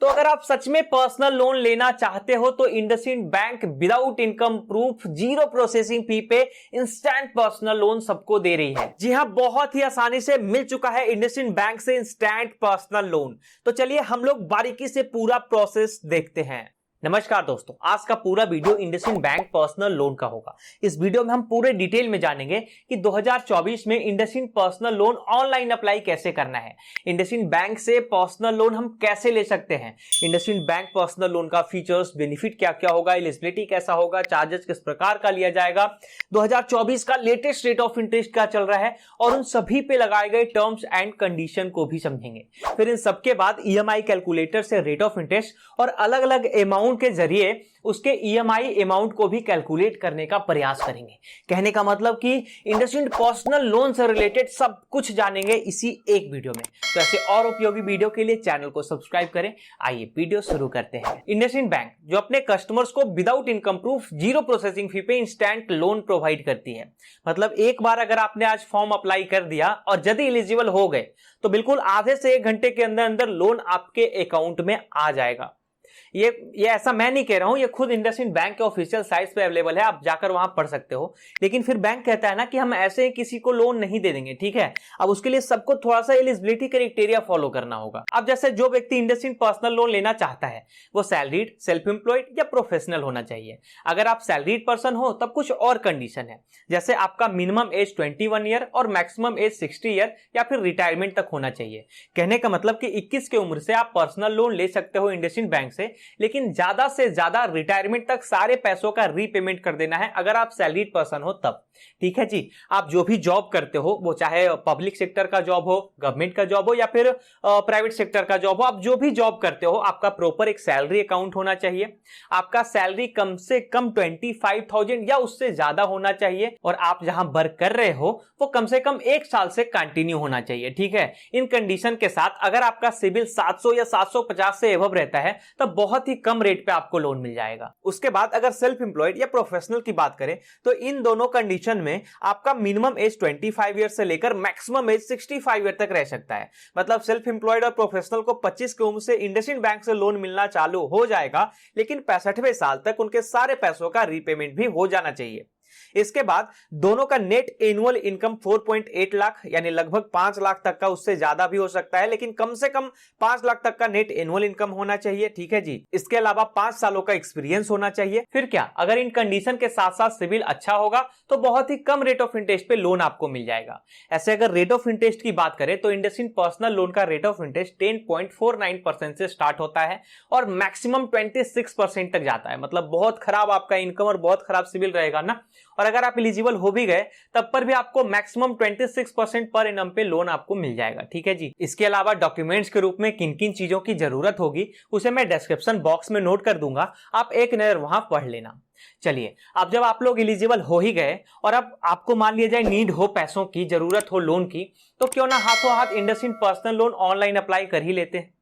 तो अगर आप सच में पर्सनल लोन लेना चाहते हो तो IndusInd bank without income proof, zero processing fee पे इंस्टेंट पर्सनल लोन सबको दे रही है। जी हां, बहुत ही आसानी से मिल चुका है इंडसइंड बैंक से इंस्टेंट पर्सनल लोन। तो चलिए हम लोग बारीकी से पूरा प्रोसेस देखते हैं। नमस्कार दोस्तों, आज का पूरा video IndusInd bank personal loan का होगा। इस वीडियो में हम पूरे डिटेल में जानेंगे कि 2024 में IndusInd personal loan online apply कैसे करना है, इंडसइंड बैंक से पर्सनल लोन हम कैसे ले सकते हैं, इंडसइंड बैंक पर्सनल लोन का फीचर्स, बेनिफिट क्या क्या होगा, एलिजिबिलिटी कैसा होगा, चार्जेस किस प्रकार का लिया जाएगा, 2024 का लेटेस्ट रेट ऑफ इंटरेस्ट क्या चल रहा है और उन सभी पे लगाए गए टर्म्स एंड कंडीशन को भी समझेंगे। फिर इन सबके बाद ईएमआई कैलकुलेटर से रेट ऑफ इंटरेस्ट और अलग अलग अमाउंट के जरिए उसके ईएमआई अमाउंट को भी कैलकुलेट करने का प्रयास करेंगे। कहने का मतलब कि इंडसइंड पर्सनल लोन से रिलेटेड सब कुछ जानेंगे इसी एक वीडियो में। तो ऐसे और उपयोगी वीडियो के लिए चैनल को सब्सक्राइब करें। आइए वीडियो शुरू करते हैं। इंडसइंड बैंक जो अपने कस्टमर्स को without income proof, zero processing fee पे इंस्टेंट लोन प्रोवाइड करती है। मतलब एक बार अगर आपने आज फॉर्म अप्लाई कर दिया और यदि एलिजिबल हो गए तो बिल्कुल आधे से 1 घंटे के अंदर अंदर लोन आपके अकाउंट में आ जाएगा। ये ऐसा मैं नहीं कह रहा हूं, ये खुद इंडसइंड बैंक के ऑफिशियल साइट पे अवेलेबल है, आप जाकर वहां पढ़ सकते हो। लेकिन फिर बैंक कहता है ना कि हम ऐसे किसी को लोन नहीं दे देंगे, ठीक है। अब उसके लिए सबको थोड़ा सा एलिजिबिलिटी क्राइटेरिया फॉलो करना होगा। अब जैसे जो व्यक्ति इंडसइंड पर्सनल लोन लेना चाहता है वो सैलरीड, सेल्फ एम्प्लॉयड या प्रोफेशनल होना चाहिए। अगर आप सैलरीड पर्सन हो तब कुछ और कंडीशन है, जैसे आपका मिनिमम एज 21 ईयर और मैक्सिमम एज 60 ईयर या फिर रिटायरमेंट तक होना चाहिए। कहने का मतलब कि 21 की उम्र से आप पर्सनल लोन ले सकते हो इंडसइंड बैंक से, लेकिन ज्यादा से ज्यादा रिटायरमेंट तक सारे पैसों का रीपेमेंट कर देना है अगर आप सैलरीड पर्सन हो तब, ठीक है जी। आप जो भी जॉब करते हो, वो चाहे पब्लिक सेक्टर का जॉब हो, गवर्नमेंट का जॉब हो या फिर प्राइवेट सेक्टर का जॉब हो, आप जो भी जॉब करते हो आपका प्रॉपर एक सैलरी अकाउंट होना चाहिए। आपका सैलरी कम से कम 25,000 या उससे ज्यादा होना चाहिए और आप जहां वर्क कर रहे हो वो कम से कम 1 साल से कंटिन्यू होना चाहिए, ठीक है। इन कंडीशन के साथ अगर आपका सिविल 700 या 750 से एबव रहता है तब बहुत ही कम रेट पे आपको लोन मिल जाएगा। उसके बाद अगर सेल्फ एम्प्लॉयड या प्रोफेशनल की बात करें तो इन दोनों कंडीशन में आपका मिनिमम एज 25 ईयर से लेकर मैक्सिमम एज 65 ईयर तक रह सकता है। मतलब सेल्फ एम्प्लॉयड और प्रोफेशनल को 25 की उम्र से इंडसइंड बैंक से लोन मिलना चालू हो जाएगा, लेकिन 65वें साल तक उनके सारे पैसों का रीपेमेंट भी हो जाना चाहिए। इसके बाद दोनों का नेट एनुअल इनकम 4.8 लाख यानी लगभग 5 लाख तक का, उससे ज्यादा भी हो सकता है, लेकिन कम से कम 5 लाख तक का नेट एनुअल इनकम होना चाहिए, ठीक है जी। इसके अलावा 5 सालों का एक्सपीरियंस होना चाहिए। फिर क्या, अगर इन कंडीशन के साथ साथ सिविल अच्छा होगा तो बहुत ही कम रेट ऑफ इंटरेस्ट पे लोन आपको मिल जाएगा। ऐसे अगर रेट ऑफ इंटरेस्ट की बात करें तो इंडसइंड पर्सनल लोन का रेट ऑफ इंटरेस्ट 10.49% से स्टार्ट होता है और मैक्सिमम 26% तक जाता है। मतलब बहुत खराब आपका इनकम और बहुत खराब सिविल रहेगा ना, और अगर आप एलिजिबल हो भी गए तब पर भी आपको मैक्सिमम 26% पर एनम पे लोन आपको मिल जाएगा, ठीक है जी। इसके अलावा डॉक्यूमेंट्स के रूप में किन किन चीजों की जरूरत होगी उसे मैं डिस्क्रिप्शन बॉक्स में नोट कर दूंगा, आप एक नजर वहां पढ़ लेना। चलिए, अब जब आप लोग एलिजिबल हो ही गए और अब आपको मान लिया जाए नीड हो पैसों की, जरूरत हो लोन की, तो क्यों ना हाथों हाथ IndusInd personal loan online apply कर ही लेते हैं।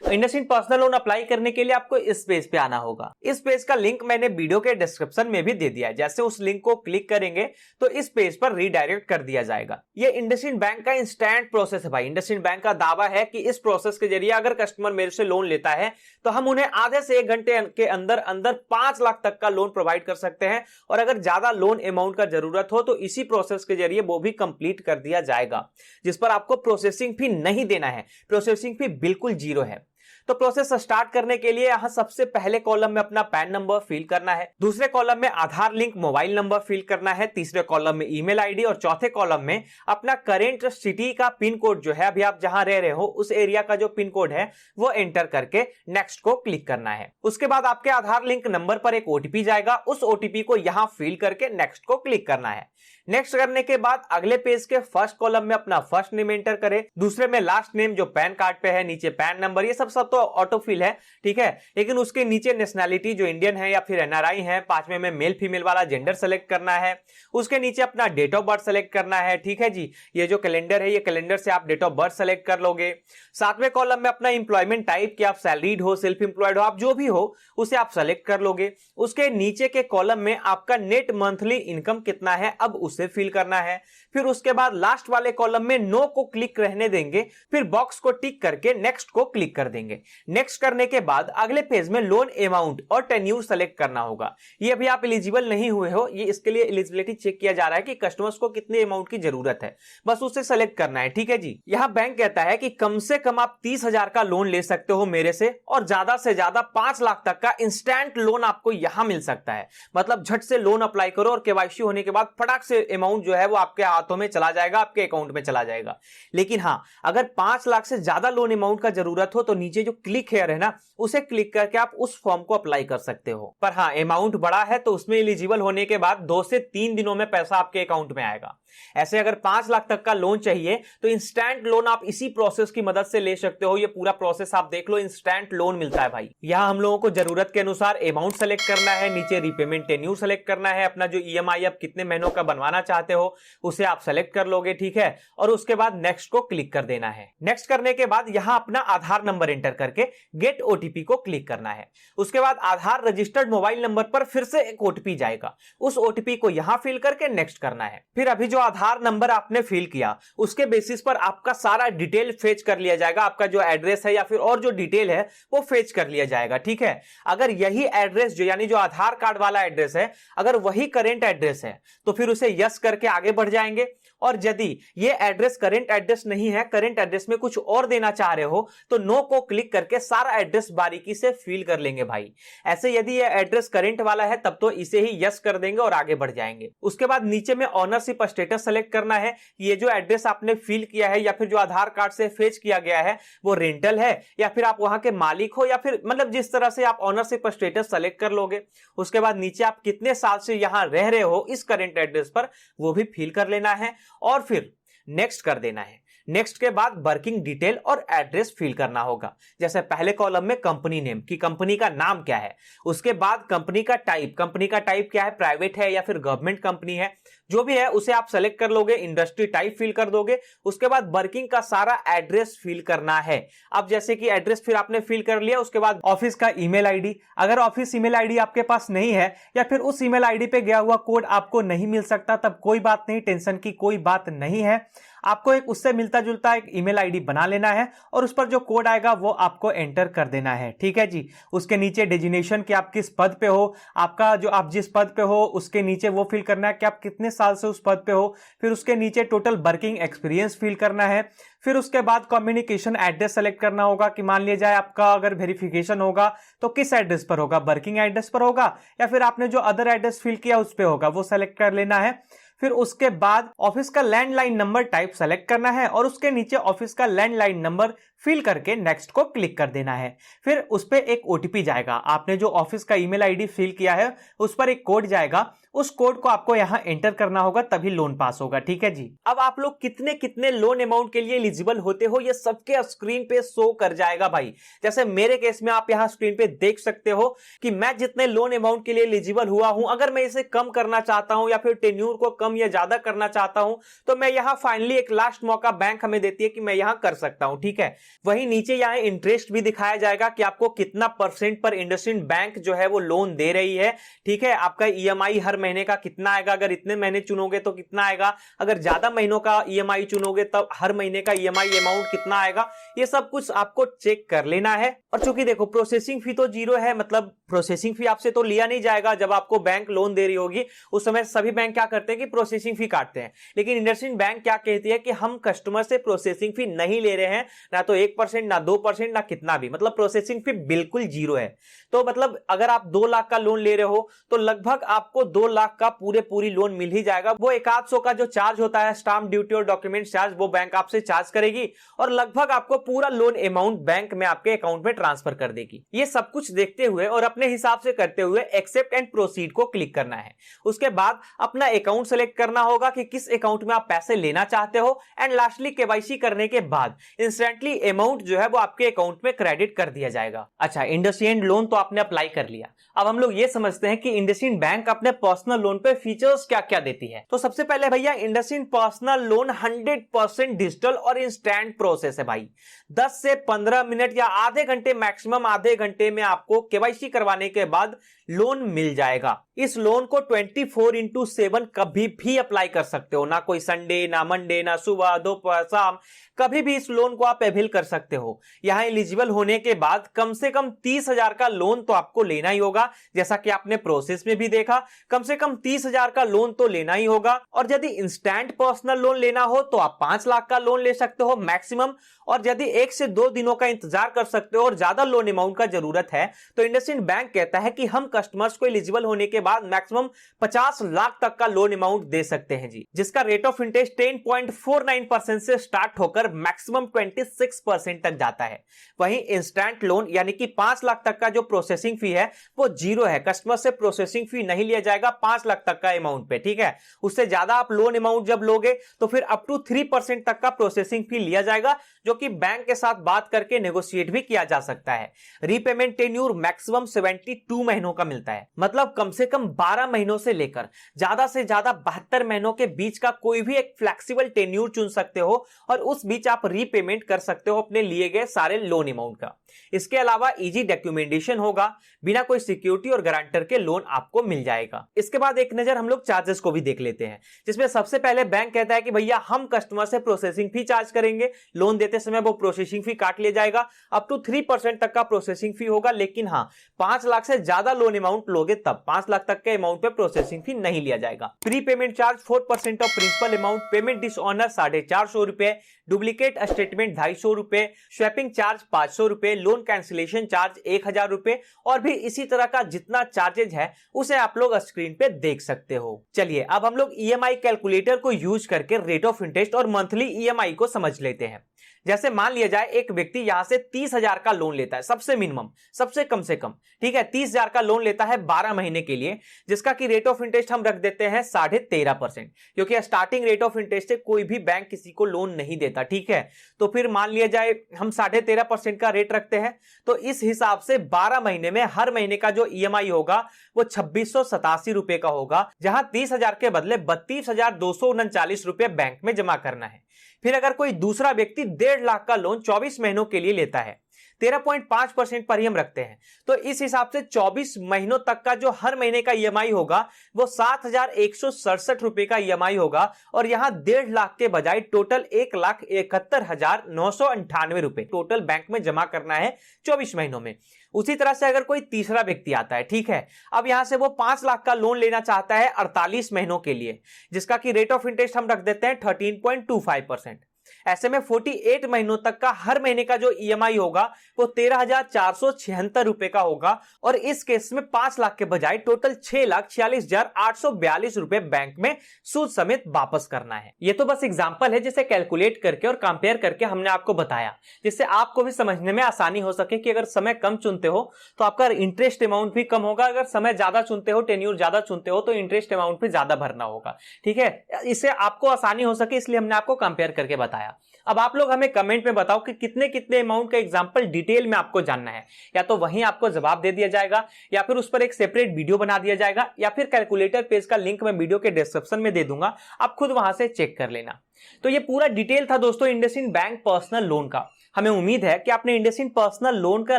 इंडसइंड पर्सनल लोन अप्लाई करने के लिए आपको इस पेज पे आना होगा। इस पेज का लिंक मैंने वीडियो के डिस्क्रिप्शन में भी दे दिया है। जैसे उस लिंक को क्लिक करेंगे तो इस पेज पर रीडायरेक्ट कर दिया जाएगा। ये इंडसइंड बैंक का इंस्टेंट प्रोसेस है भाई। इंडसइंड बैंक का दावा है कि इस प्रोसेस के जरिए अगर कस्टमर मेरे से लोन लेता है तो हम उन्हें आधे से 1 घंटे के अंदर अंदर 5 लाख तक का लोन प्रोवाइड कर सकते हैं, और अगर ज्यादा लोन अमाउंट का जरूरत हो तो इसी प्रोसेस के जरिए वो भी कंप्लीट कर दिया जाएगा, जिस पर आपको प्रोसेसिंग फी नहीं देना है। प्रोसेसिंग फी बिल्कुल जीरो है। तो प्रोसेस स्टार्ट करने के लिए यहां सबसे पहले कॉलम में अपना पैन नंबर फिल करना है, दूसरे कॉलम में आधार लिंक मोबाइल नंबर फिल करना है, तीसरे कॉलम में ईमेल आईडी और चौथे कॉलम में अपना करेंट सिटी का पिन कोड जो है, अभी आप जहां रह रहे हो उस एरिया का जो पिन कोड है वो एंटर करके नेक्स्ट को क्लिक करना है। उसके बाद आपके आधार लिंक नंबर पर एक ओटीपी जाएगा, उस ओटीपी को यहां फिल करके नेक्स्ट को क्लिक करना है। नेक्स्ट करने के बाद अगले पेज के फर्स्ट कॉलम में अपना फर्स्ट नेम एंटर करें, दूसरे में लास्ट नेम जो पैन कार्ड पे है, नीचे पैन नंबर, ये सब तो ऑटो फिल है, ठीक है। लेकिन उसके नीचे नेशनैलिटी जो इंडियन है या फिर एनआरआई है, पांचवें में मेल फीमेल वाला जेंडर सेलेक्ट करना है, उसके नीचे अपना डेट ऑफ बर्थ सेलेक्ट करना है, ठीक है जी। ये जो कैलेंडर है, ये कैलेंडर से आप डेट ऑफ बर्थ सेलेक्ट कर लोगे। सातवें कॉलम में अपना इंप्लॉयमेंट टाइप, कि आप सैलरीड हो, सेल्फ एम्प्लॉयड हो, आप जो भी हो उसे आप सेलेक्ट कर लोगे। उसके नीचे के कॉलम में आपका नेट मंथली इनकम कितना है, अब उसे फिल करना है। फिर उसके बाद लास्ट वाले कॉलम में नो को क्लिक रहने देंगे, फिर बॉक्स को टिक करके नेक्स्ट को क्लिक कर देंगे। नेक्स्ट करने के बाद अगले पेज में लोन अमाउंट और टेन्यूर सेलेक्ट करना होगा। ये अभी आप एलिजिबल नहीं हुए हो, ये इसके लिए एलिजिबिलिटी चेक किया जा रहा है कि कस्टमर्स को कितने अमाउंट की जरूरत है, बस उसे सेलेक्ट करना है। ठीक है जी। यहां बैंक कहता है कि कम से कम आप 30,000 का लोन ले सकते हो मेरे से, और ज्यादा से ज्यादा 5 लाख तक का इंस्टेंट लोन आपको यहां मिल सकता है। मतलब झट से लोन अप्लाई करो और केवाईसी होने के बाद फटाक से अमाउंट जो है वो आपके हाथों में चला जाएगा, आपके अकाउंट में चला जाएगा। लेकिन हां, अगर 5 लाख से ज्यादा लोन अमाउंट का जरूरत हो तो नीचे जो क्लिक हेयर है ना, उसे क्लिक करके आप उस फॉर्म को अप्लाई कर सकते हो। पर हां, अमाउंट बड़ा है तो उसमें एलिजिबल होने के बाद 2 से 3 दिनों में पैसा आपके अकाउंट में आएगा। ऐसे अगर 5 लाख तक का लोन चाहिए तो इंस्टेंट लोन आप इसी प्रोसेस की मदद से ले सकते हो। ये पूरा प्रोसेस आप देख लो, इंस्टेंट लोन मिलता है भाई। यहां हम लोगों को जरूरत के अनुसार अमाउंट सेलेक्ट करना है, नीचे रीपेमेंट टेन्यूर सेलेक्ट करना है, अपना जो ईएमआई आप कितने महीनों का बनवाना चाहते हो उसे आप सेलेक्ट कर लोगे। ठीक है, और उसके बाद नेक्स्ट को क्लिक कर देना है। नेक्स्ट करने के बाद यहां अपना आधार नंबर एंटर करके गेट ओटीपी को क्लिक करना है। उसके बाद आधार रजिस्टर्ड मोबाइल नंबर पर फिर से एक ओटीपी जाएगा, उस ओटीपी को यहां फिल करके नेक्स्ट करना है। फिर अभी जो आधार नंबर आपने फिल किया उसके बेसिस पर आपका सारा डिटेल फेच कर लिया जाएगा। आपका जो एड्रेस है या फिर और जो डिटेल है वो फेच कर लिया जाएगा। ठीक है, अगर यही एड्रेस जो यानी जो आधार कार्ड वाला एड्रेस है, अगर वही करेंट एड्रेस है तो फिर उसे यस करके आगे बढ़ जाएंगे। और यदि ये एड्रेस करेंट एड्रेस नहीं है, करेंट एड्रेस में कुछ और देना चाह रहे हो तो नो को क्लिक करके सारा एड्रेस बारीकी से फिल कर लेंगे भाई। ऐसे यदि ये एड्रेस करेंट वाला है तब तो इसे ही यस कर देंगे और आगे बढ़ जाएंगे। उसके बाद नीचे में ऑनरशिप स्टेटस सेलेक्ट करना है। ये जो एड्रेस आपने फिल किया है या फिर जो आधार कार्ड से फेच किया गया है वो रेंटल है या फिर आप वहां के मालिक हो, या फिर मतलब जिस तरह से आप ऑनरशिप स्टेटस सेलेक्ट कर लोगे। उसके बाद नीचे आप कितने साल से यहां रह रहे हो इस करेंट एड्रेस पर वो भी फिल कर लेना है और फिर नेक्स्ट कर देना है। नेक्स्ट के बाद वर्किंग डिटेल और एड्रेस फिल करना होगा। जैसे पहले कॉलम में कंपनी नेम की कंपनी का नाम क्या है, उसके बाद कंपनी का टाइप क्या है, प्राइवेट है या फिर गवर्नमेंट कंपनी है, जो भी है उसे आप सेलेक्ट कर लोगे, इंडस्ट्री टाइप फिल कर दोगे। उसके बाद वर्किंग का सारा एड्रेस फिल करना है। अब जैसे कि एड्रेस फिर आपने फिल कर लिया, उसके बाद ऑफिस का ईमेल आईडी, अगर ऑफिस ईमेल आईडी आपके पास नहीं है या फिर उस ईमेल आईडी पे गया हुआ कोड आपको नहीं मिल सकता तब कोई बात नहीं, टेंशन की कोई बात नहीं है। आपको एक उससे मिलता जुलता एक ईमेल आईडी बना लेना है और उस पर जो कोड आएगा वो आपको एंटर कर देना है। ठीक है जी। उसके नीचे डेजिग्नेशन कि आप किस पद पे हो, आपका जो आप जिस पद पे हो उसके नीचे वो फिल करना है कि आप कितने साल से उस पद पे हो। फिर उसके नीचे टोटल वर्किंग एक्सपीरियंस फिल करना है। फिर उसके बाद कम्युनिकेशन एड्रेस सेलेक्ट करना होगा कि मान लिया जाए आपका अगर वेरिफिकेशन होगा तो किस एड्रेस पर होगा, वर्किंग एड्रेस पर होगा या फिर आपने जो अदर एड्रेस फिल किया उस पर होगा, वो सेलेक्ट कर लेना है। फिर उसके बाद ऑफिस का लैंडलाइन नंबर टाइप सेलेक्ट करना है और उसके नीचे ऑफिस का लैंडलाइन नंबर फिल करके नेक्स्ट को क्लिक कर देना है। फिर उस पर एक ओटीपी जाएगा, आपने जो ऑफिस का ईमेल आईडी फिल किया है उस पर एक कोड जाएगा, उस कोड को आपको यहां एंटर करना होगा तभी लोन पास होगा। ठीक है जी। अब आप लोग कितने कितने लोन अमाउंट के लिए एलिजिबल होते हो ये सबके स्क्रीन पे शो कर जाएगा भाई। जैसे मेरे केस में आप यहां स्क्रीन पे देख सकते हो कि मैं जितने लोन अमाउंट के लिए एलिजिबल हुआ हूं, अगर मैं इसे कम करना चाहता हूं या फिर टेन्यूर को कम या ज्यादा करना चाहता हूं तो मैं यहां फाइनली एक लास्ट मौका बैंक हमें देती है कि मैं यहां कर सकता हूं। ठीक है, वहीं नीचे यहां इंटरेस्ट भी दिखाया जाएगा कि आपको कितना परसेंट पर इंडसइंड बैंक जो है वो लोन दे रही है। ठीक है, आपका ईएमआई हर महीने का कितना आएगा, अगर इतने महीने चुनोगे तो कितना आएगा, अगर ज्यादा महीनों का ईएमआई चुनोगे तब हर महीने का ईएमआई अमाउंट कितना आएगा, ये सब कुछ आपको चेक कर लेना है। और चूंकि देखो प्रोसेसिंग फी तो 0 है, मतलब प्रोसेसिंग फी आपसे तो लिया नहीं जाएगा। जब आपको बैंक लोन दे रही होगी उस समय सभी बैंक क्या करते हैं कि प्रोसेसिंग फी काटते हैं, लेकिन इंडसइंड बैंक क्या कहती है कि हम कस्टमर से प्रोसेसिंग फी नहीं ले रहे हैं, ना तो 1% ना 2% ना कितना भी, मतलब प्रोसेसिंग फी बिल्कुल 0 है। तो मतलब अगर आप 2 लाख का लोन ले रहे हो तो लगभग आपको 2 लाख का पूरी लोन मिल ही जाएगा। वो 100 का जो चार्ज होता है स्टाम्प ड्यूटी और डॉक्यूमेंट चार्ज वो बैंक आपसे चार्ज करेगी और लगभग आपको पूरा लोन अमाउंट बैंक में आपके अकाउंट में ट्रांसफर कर देगी। ये सब कुछ देखते हुए और अपने हिसाब से करते हुए एक्सेप्ट एंड प्रोसीड को क्लिक करना है। उसके बाद अपना अकाउंट सेलेक्ट करना होगा कि किस अकाउंट में आप पैसे लेना चाहते हो एंड लास्टली केवाईसी करने के बाद इंस्टेंटली अमाउंट जो है वो आपके अकाउंट में क्रेडिट कर दिया जाएगा। अच्छा, इंडसइंड लोन तो आपने अप्लाई कर लिया। अब हम लोग ये समझते हैं कि इंडसइंड बैंक अपने पर्सनल लोन पे फीचर्स क्या क्या देती है। तो सबसे पहले भैया इंडसइंड पर्सनल लोन 100% डिजिटल और इंस्टेंट प्रोसेस है भाई। 10 से 15 मिनट या आधे घंटे, मैक्सिमम आधे घंटे में आपको केवाईसी करवाने के बाद लोन मिल जाएगा। इस लोन को 24/7 कभी भी अप्लाई कर सकते हो, ना कोई संडे, ना मंडे, ना सुबह, दोपहर, शाम, कभी भी इस लोन को आप अवेल कर कर सकते हो। यहाँ एलिजिबल होने के बाद कम से कम 30,000 का लोन तो आपको लेना ही होगा। जैसा कि आपने प्रोसेस में भी देखा, कम से कम 30,000 का लोन तो लेना ही होगा। और यदि इंस्टेंट पर्सनल लोन लेना हो तो आप 5 लाख का लोन ले सकते हो मैक्सिमम। और यदि 1 से 2 दिनों का इंतजार कर सकते हो और ज्यादा लोन अमाउंट का जरूरत है तो इंडसइंड बैंक कहता है कि हम कस्टमर्स को एलिजिबल होने के बाद मैक्सिमम 50 लाख तक का लोन अमाउंट दे सकते हैं जी, जिसका रेट ऑफ इंटरेस्ट 10.49% से स्टार्ट होकर मैक्सिमम 26% तक जाता है। वहीं इंस्टेंट लोन यानी कि 5 लाख तक का जो प्रोसेसिंग फी है वो जीरो है। कस्टमर से प्रोसेसिंग फी नहीं लिया जाएगा 5 लाख तक का अमाउंट पे, ठीक है। उससे ज्यादा आप लोन अमाउंट जब लोगे तो फिर अप टू 3% तक का प्रोसेसिंग फी लिया जाएगा, जो कि बैंक के साथ बात करके नेगोशिएट भी किया जा सकता है। रीपेमेंट टेन्यूर मैक्सिमम 72 महीनों का मिलता है, मतलब कम से कम 12 महीनों से लेकर ज्यादा से ज्यादा 72 महीनों के बीच का कोई भी एक फ्लेक्सिबल टेन्यूर चुन सकते हो और उस बीच आप रीपेमेंट कर सकते हो अपने लिए गए सारे लोन अमाउंट का। इसके अलावा इजी डॉक्यूमेंटेशन होगा, बिना कोई सिक्योरिटी और गारंटर के लोन आपको मिल जाएगा। इसके बाद एक नजर हम लोग चार्जेस को भी देख लेते हैं, जिसमें सबसे पहले बैंक कहता है कि भैया हम कस्टमर से प्रोसेसिंग फी चार्ज करेंगे। लोन देते समय वो प्रोसेसिंग फी काट लिया जाएगा, अप टू 3% तक का प्रोसेसिंग फी होगा। लेकिन हाँ, 5 लाख से ज्यादा लोन अमाउंट लोगे तब 5 लाख तक के अमाउंट पे प्रोसेसिंग फी नहीं लिया जाएगा। Pre payment charge 4% of principal amount, payment dishonour 450 रुपए, डुप्लीकेट स्टेटमेंट 250 रुपए, स्वैपिंग चार्ज 500 रुपए, लोन कैंसिलेशन चार्ज 1000 रुपए और भी इसी तरह का जितना चार्जेज है उसे आप लोग स्क्रीन पे देख सकते हो। चलिए अब हम लोग ईएमआई कैलकुलेटर को यूज करके रेट ऑफ इंटरेस्ट और मंथली ईएमआई को समझ लेते हैं। जैसे मान लिया जाए एक व्यक्ति यहां से 30,000 का लोन लेता है, सबसे मिनिमम, सबसे कम से कम, ठीक है। 30,000 का लोन लेता है 12 महीने के लिए, जिसका की रेट ऑफ इंटरेस्ट हम रख देते हैं 13.5%, क्योंकि स्टार्टिंग रेट ऑफ इंटरेस्ट से कोई भी बैंक किसी को लोन नहीं देता, ठीक है। तो फिर मान लिया जाए हम 13.5% का रेट रखते हैं, तो इस हिसाब से 12 महीने में हर महीने का जो ईएमआई होगा वो 2687 रुपए का होगा, जहां 30,000 के बदले 32,239 रुपए बैंक में जमा करना है। फिर अगर कोई दूसरा व्यक्ति 1.5 लाख का लोन 24 महीनों के लिए लेता है, 13.5% पर ही हम रखते हैं, तो इस हिसाब से 24 महीनों तक का जो हर महीने का ईएमआई होगा वो 7,167 रुपए का ईएमआई होगा। और यहां 1.5 लाख के बजाय टोटल 1,71,998 रुपए टोटल बैंक में जमा करना है 24 महीनों में। उसी तरह से अगर कोई तीसरा व्यक्ति आता है, ठीक है, अब यहां से वो 5 लाख का लोन लेना चाहता है 48 महीनों के लिए, जिसका की रेट ऑफ इंटरेस्ट हम रख देते हैं 13.25%। ऐसे में 48 महीनों तक का हर महीने का जो ईएमआई होगा वो 13,476 रुपए का होगा। और इस केस में 5 लाख के बजाय टोटल 6,46,842 रुपए बैंक में सूद समेत वापस करना है। ये तो बस एग्जांपल है जिसे कैलकुलेट करके और कंपेयर करके हमने आपको बताया, जिससे आपको भी समझने में आसानी हो सके कि अगर समय कम चुनते हो तो आपका इंटरेस्ट अमाउंट भी कम होगा, अगर समय ज्यादा चुनते हो, टेन्यूर ज्यादा चुनते हो तो इंटरेस्ट अमाउंट भी ज्यादा भरना होगा, ठीक है। इससे आपको आसानी हो सके इसलिए हमने आपको कंपेयर करके बताया। अब आप लोग हमें कमेंट में बताओ कि कितने कितने अमाउंट का एग्जांपल डिटेल में आपको जानना है, या तो वहीं आपको जवाब दे दिया जाएगा या फिर उस पर एक सेपरेट वीडियो बना दिया जाएगा, या फिर कैलकुलेटर पेज का लिंक मैं वीडियो के डिस्क्रिप्शन में दे दूंगा, आप खुद वहां से चेक कर लेना। तो ये पूरा डिटेल था दोस्तों इंडसइंड बैंक पर्सनल लोन का। हमें उम्मीद है कि आपने इंडसइंड पर्सनल लोन का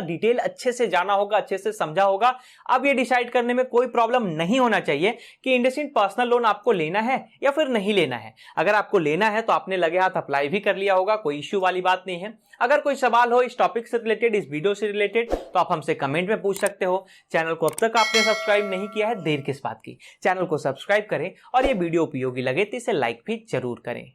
डिटेल अच्छे से जाना होगा, अच्छे से समझा होगा। अब ये डिसाइड करने में कोई प्रॉब्लम नहीं होना चाहिए कि इंडसइंड पर्सनल लोन आपको लेना है या फिर नहीं लेना है। अगर आपको लेना है तो आपने लगे हाथ अप्लाई भी कर लिया होगा, कोई इश्यू वाली बात नहीं है। अगर कोई सवाल हो इस टॉपिक से रिलेटेड, इस वीडियो से रिलेटेड, तो आप हमसे कमेंट में पूछ सकते हो। चैनल को अब तक आपने सब्सक्राइब नहीं किया है, देर किस बात की, चैनल को सब्सक्राइब करें और ये वीडियो उपयोगी लगे तो इसे लाइक भी जरूर करें।